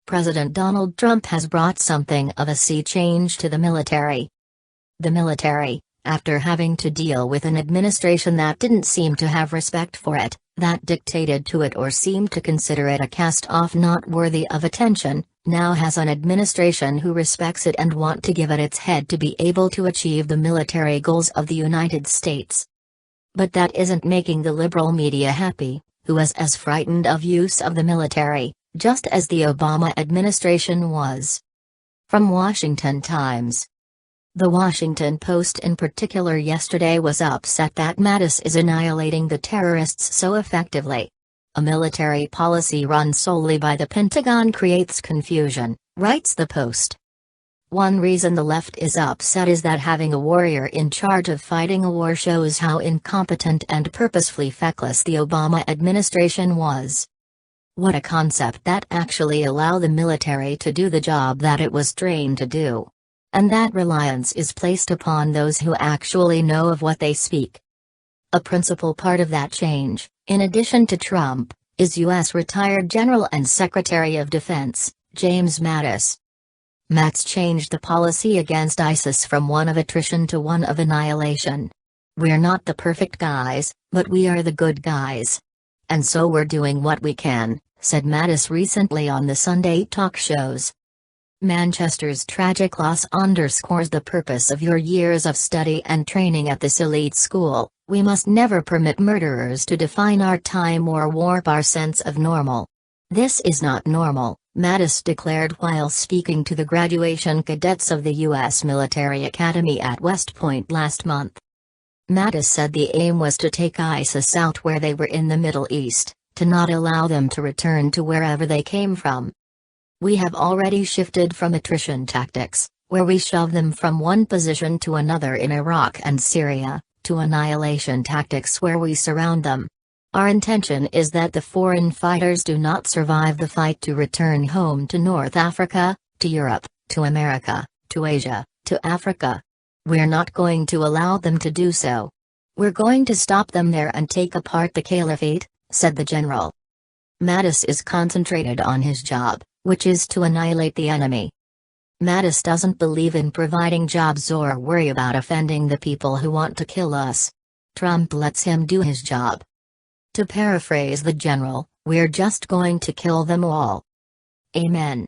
President Donald Trump has brought something of a sea change to the military. The military, after having to deal with an administration that didn't seem to have respect for it, that dictated to it or seemed to consider it a cast-off not worthy of attention, now has an administration who respects it and want to give it its head to be able to achieve the military goals of the United States. But that isn't making the liberal media happy, who is as frightened of use of the military, just as the Obama administration was. From Washington Times. The Washington Post in particular yesterday was upset that Mattis is annihilating the terrorists so effectively. A military policy run solely by the Pentagon creates confusion, writes the Post. One reason the left is upset is that having a warrior in charge of fighting a war shows how incompetent and purposefully feckless the Obama administration was. What a concept that actually allow the military to do the job that it was trained to do. And that reliance is placed upon those who actually know of what they speak. A principal part of that change, in addition to Trump, is U.S. retired General and Secretary of Defense, James Mattis. Mattis changed the policy against ISIS from one of attrition to one of annihilation. We're not the perfect guys, but we are the good guys. And so we're doing what we can, said Mattis recently on the Sunday talk shows. Manchester's tragic loss underscores the purpose of your years of study and training at this elite school. We must never permit murderers to define our time or warp our sense of normal. This is not normal, Mattis declared while speaking to the graduation cadets of the U.S. Military Academy at West Point last month. Mattis said the aim was to take ISIS out where they were in the Middle East, to not allow them to return to wherever they came from. We have already shifted from attrition tactics, where we shove them from one position to another in Iraq and Syria, to annihilation tactics where we surround them. Our intention is that the foreign fighters do not survive the fight to return home to North Africa, to Europe, to America, to Asia, to Africa. We're not going to allow them to do so. We're going to stop them there and take apart the caliphate, said the general. Mattis is concentrated on his job, which is to annihilate the enemy. Mattis doesn't believe in providing jobs or worry about offending the people who want to kill us. Trump lets him do his job. To paraphrase the general, we're just going to kill them all. Amen.